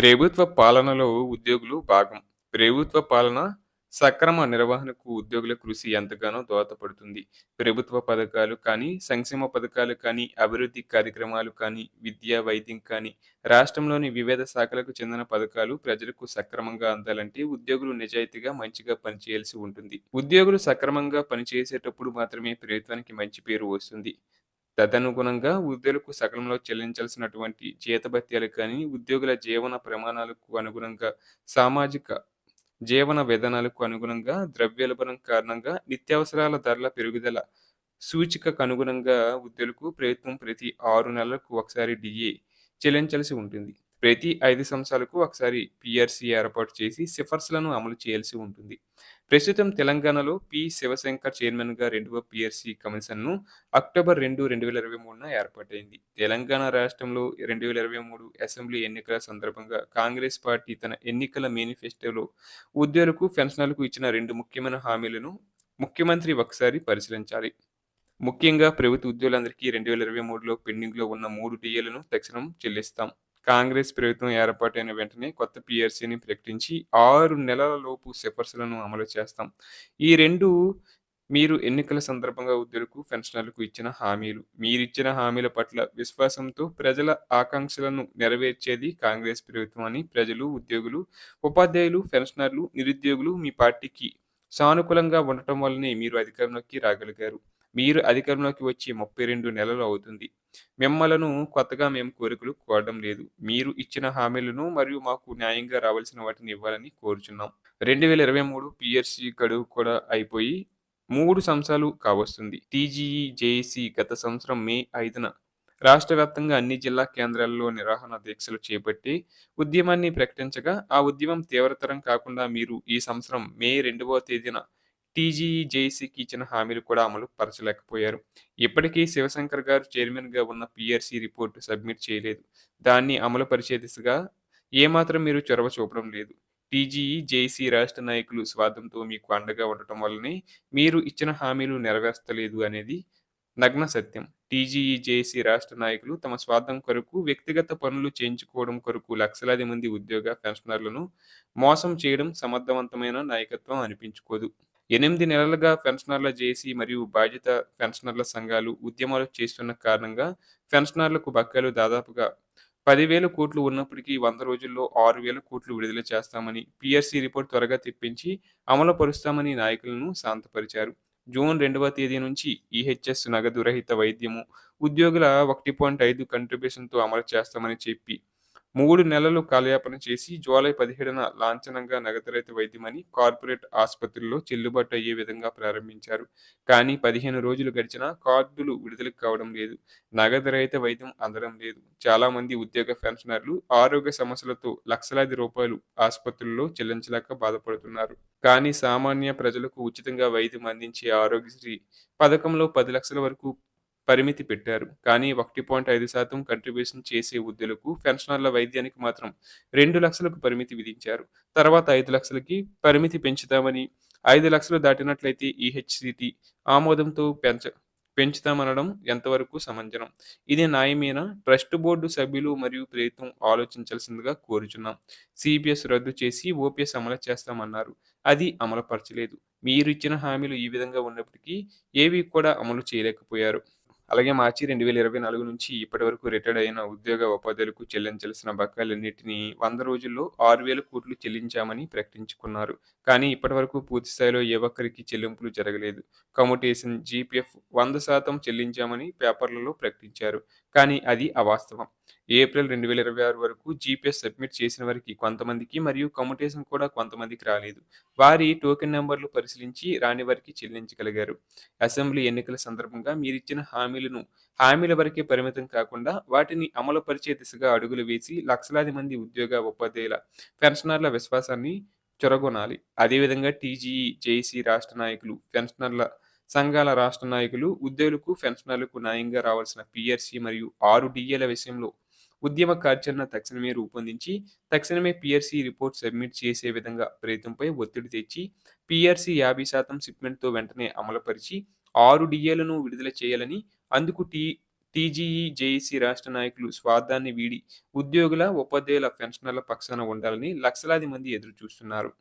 ప్రభుత్వ పాలనలో ఉద్యోగులు భాగం. ప్రభుత్వ పాలన సక్రమ నిర్వహణకు ఉద్యోగుల కృషి ఎంతగానో దోహదపడుతుంది. ప్రభుత్వ పథకాలు కానీ, సంక్షేమ పథకాలు కానీ, అభివృద్ధి కార్యక్రమాలు కానీ, విద్య, వైద్యం కానీ, రాష్ట్రంలోని వివిధ శాఖలకు చెందిన పథకాలు ప్రజలకు సక్రమంగా అందాలంటే ఉద్యోగులు నిజాయితీగా, మంచిగా పనిచేయాల్సి ఉంటుంది. ఉద్యోగులు సక్రమంగా పనిచేసేటప్పుడు మాత్రమే ప్రభుత్వానికి మంచి పేరు వస్తుంది. తదనుగుణంగా ఉద్యోగులకు సకాలంలో చెల్లించాల్సినటువంటి జీతభత్యాలు కానీ, ఉద్యోగుల జీవన ప్రమాణాలకు అనుగుణంగా, సామాజిక జీవన విధానాలకు అనుగుణంగా, ద్రవ్యోల్బణం కారణంగా నిత్యావసరాల ధరల పెరుగుదల సూచికకు అనుగుణంగా ఉద్యోగులకు ప్రభుత్వం ప్రతి 6 నెలలకు ఒకసారి డిఏ చెల్లించాల్సి ఉంటుంది. ప్రతి 5 సంవత్సరాలకు ఒకసారి పీఆర్సీ ఏర్పాటు చేసి సిఫార్సులను అమలు చేయాల్సి ఉంటుంది. ప్రస్తుతం తెలంగాణలో శివశంకర్ చైర్మన్‌గా రెండవ పీఆర్సీ కమిషన్‌ను అక్టోబర్ 2, 2023న ఏర్పాటైంది. తెలంగాణ రాష్ట్రంలో 2023 అసెంబ్లీ ఎన్నికల సందర్భంగా కాంగ్రెస్ పార్టీ తన ఎన్నికల మేనిఫెస్టోలో ఉద్యోగులకు, పెన్షనర్లకు ఇచ్చిన 2 ముఖ్యమైన హామీలను ముఖ్యమంత్రి ఒకసారి పరిశీలించాలి. ముఖ్యంగా ప్రభుత్వ ఉద్యోగులందరికీ 2023లో పెండింగ్‌లో ఉన్న 3 డిఏలను తక్షణం చెల్లిస్తాం. కాంగ్రెస్ ప్రభుత్వం ఏర్పాటైన వెంటనే కొత్త పీఆర్సీని ప్రకటించి 6 నెలల లోపు సిఫార్సులను అమలు చేస్తాం. ఈ 2 మీరు ఎన్నికల సందర్భంగా ఉద్యోగులకు, పెన్షనర్లకు ఇచ్చిన హామీలు. మీరిచ్చిన హామీల పట్ల విశ్వాసంతో ప్రజల ఆకాంక్షలను నెరవేర్చేది కాంగ్రెస్ ప్రభుత్వం అని ప్రజలు, ఉద్యోగులు, ఉపాధ్యాయులు, పెన్షనర్లు, నిరుద్యోగులు మీ పార్టీకి సానుకూలంగా ఉండటం వల్లనే మీరు అధికారంలోకి రాగలిగారు. మీరు అధికారంలోకి వచ్చి 32 నెలలు అవుతుంది. మిమ్మలను కొత్తగా మేము కోరికలు కోరడం లేదు. మీరు ఇచ్చిన హామీలను మరియు మాకు న్యాయంగా రావాల్సిన వాటిని ఇవ్వాలని కోరుచున్నాం. 2023 పీఆర్సీ గడువు కూడా అయిపోయి 3 సంవత్సరాలు కావస్తుంది. టీజీఈ, జేఏసీ గత సంవత్సరం మే 5న రాష్ట్ర వ్యాప్తంగా అన్ని జిల్లా కేంద్రాల్లో నిరాహార దీక్షలు చేపట్టి ఉద్యమాన్ని ప్రకటించగా, ఆ ఉద్యమం తీవ్రతరం కాకుండా మీరు ఈ సంవత్సరం మే 2వ తేదీన టీజీఈ, జేఏసీకి ఇచ్చిన హామీలు కూడా అమలు పరచలేకపోయారు. ఇప్పటికీ శివశంకర్ గారు చైర్మన్‌గా ఉన్న పీఆర్సీ రిపోర్ట్ సబ్మిట్ చేయలేదు. దాన్ని అమలు పరిచే దిశగా ఏమాత్రం మీరు చొరవ చూపడం లేదు. టీజీఈ, జేఏసీ రాష్ట్ర నాయకులు స్వార్థంతో మీకు అండగా ఉండటం వల్లనే మీరు ఇచ్చిన హామీలు నెరవేర్చలేదు అనేది నగ్న సత్యం. టీజీఈ, జేఏసీ రాష్ట్ర నాయకులు తమ స్వార్థం కొరకు, వ్యక్తిగత పనులు చేయించుకోవడం కొరకు లక్షలాది మంది ఉద్యోగ, పెన్షనర్లను మోసం చేయడం సమర్థవంతమైన నాయకత్వం అనిపించుకోదు. 8 నెలలుగా పెన్షనర్ల జేఏసీ మరియు బాధిత పెన్షనర్ల సంఘాలు ఉద్యమాలు చేస్తున్న కారణంగా పెన్షనర్లకు బకాయిలు దాదాపుగా 10,000 కోట్లు ఉన్నప్పటికీ 100 రోజుల్లో 6,000 కోట్లు విడుదల చేస్తామని, పీఆర్సీ రిపోర్ట్ త్వరగా తెప్పించి అమలు పరుస్తామని నాయకులను శాంతపరిచారు. జూన్ 2వ తేదీ నుంచి ఈహెచ్ఎస్ నగదు రహిత వైద్యము ఉద్యోగుల 1.5 కంట్రిబ్యూషన్‌తో అమలు చేస్తామని చెప్పి 3 నెలలు కాలయాపన చేసి జూలై 17న లాంఛనంగా నగదురహిత వైద్యమని కార్పొరేట్ ఆసుపత్రుల్లో చెల్లుబాటు అయ్యే విధంగా ప్రారంభించారు. కానీ 15 రోజులు గడిచినా కార్డులు విడుదల కావడం లేదు. నగదురహిత వైద్యం అందడం లేదు. చాలామంది ఉద్యోగ పెన్షనర్లు ఆరోగ్య సమస్యలతో లక్షలాది రూపాయలు ఆసుపత్రుల్లో చెల్లించలేక బాధపడుతున్నారు. కానీ సామాన్య ప్రజలకు ఉచితంగా వైద్యం అందించే ఆరోగ్యశ్రీ పథకంలో 10 లక్షల వరకు పరిమితి పెట్టారు. కానీ 1.5% కంట్రిబ్యూషన్ చేసే వృద్ధులకు, పెన్షనర్ల వైద్యానికి మాత్రం 2 లక్షలకు పరిమితి విధించారు. తర్వాత 5 లక్షలకి పరిమితి పెంచుతామని, 5 లక్షలు దాటినట్లయితే ఈహెచ్‌సిటీ ఆమోదంతో పెంచుతామనడం ఎంతవరకు సమంజసం? ఇది న్యాయమేనా? ట్రస్ట్ బోర్డు సభ్యులు మరియు ప్రభుత్వం ఆలోచించాల్సిందిగా కోరుచున్నాం. సీపీఎస్ రద్దు చేసి ఓపీఎస్ అమలు చేస్తామన్నారు. అది అమలుపరచలేదు. మీరు ఇచ్చిన హామీలు ఈ విధంగా ఉన్నప్పటికీ ఏవి కూడా అమలు చేయలేకపోయారు. అలాగే మార్చి 2024 నుంచి ఇప్పటివరకు రిటైర్డ్ అయిన ఉద్యోగ, ఉపాధ్యాయులకు చెల్లించాల్సిన బకాయిలన్నిటిని 100 రోజుల్లో 6,000 కోట్లు చెల్లించామని ప్రకటించుకున్నారు. కానీ ఇప్పటివరకు పూర్తి స్థాయిలో ఏ ఒక్కరికి చెల్లింపులు జరగలేదు. కమ్యూటేషన్, జీపీఎఫ్ 100% చెల్లించామని పేపర్లలో ప్రకటించారు. కానీ అది అవాస్తవం. ఏప్రిల్ 2026 వరకు జీపీఎస్ సబ్మిట్ చేసిన వారికి కొంతమందికి మరియు కమ్యూటేషన్ కూడా కొంతమందికి రాలేదు. వారి టోకెన్ నంబర్లు పరిశీలించి రాని వారికి చెల్లించగలిగారు. అసెంబ్లీ ఎన్నికల సందర్భంగా మీరిచ్చిన హామీల వరకే పరిమితం కాకుండా వాటిని అమలుపరిచే దిశగా అడుగులు వేసి లక్షలాది మంది ఉద్యోగ, ఉపాధ్యాయుల, పెన్షనర్ల విశ్వాసాన్ని చొరగొనాలి. అదేవిధంగా టీజీఈ, జేఏసీ రాష్ట్ర నాయకులు, పెన్షనర్ల సంఘాల రాష్ట్ర నాయకులు ఉద్యోగులకు, పెన్షనర్లకు న్యాయంగా రావాల్సిన పీఆర్సీ మరియు 6 డిఏల విషయంలో ఉద్యమ కార్యాచరణ తక్షణమే రూపొందించి, తక్షణమే పీఆర్సీ రిపోర్ట్ సబ్మిట్ చేసే విధంగా ప్రభుత్వంపై ఒత్తిడి తెచ్చి, పీఆర్సీ 50% షిప్మెంట్‌తో వెంటనే అమలుపరిచి 6 డిఏలను విడుదల చేయాలని, అందుకు టీజీఈ, జేఏసీ రాష్ట్ర నాయకులు స్వార్థాన్ని వీడి ఉద్యోగుల, ఉపాధ్యాయుల, పెన్షనర్ల పక్షాన ఉండాలని లక్షలాది మంది ఎదురు చూస్తున్నారు.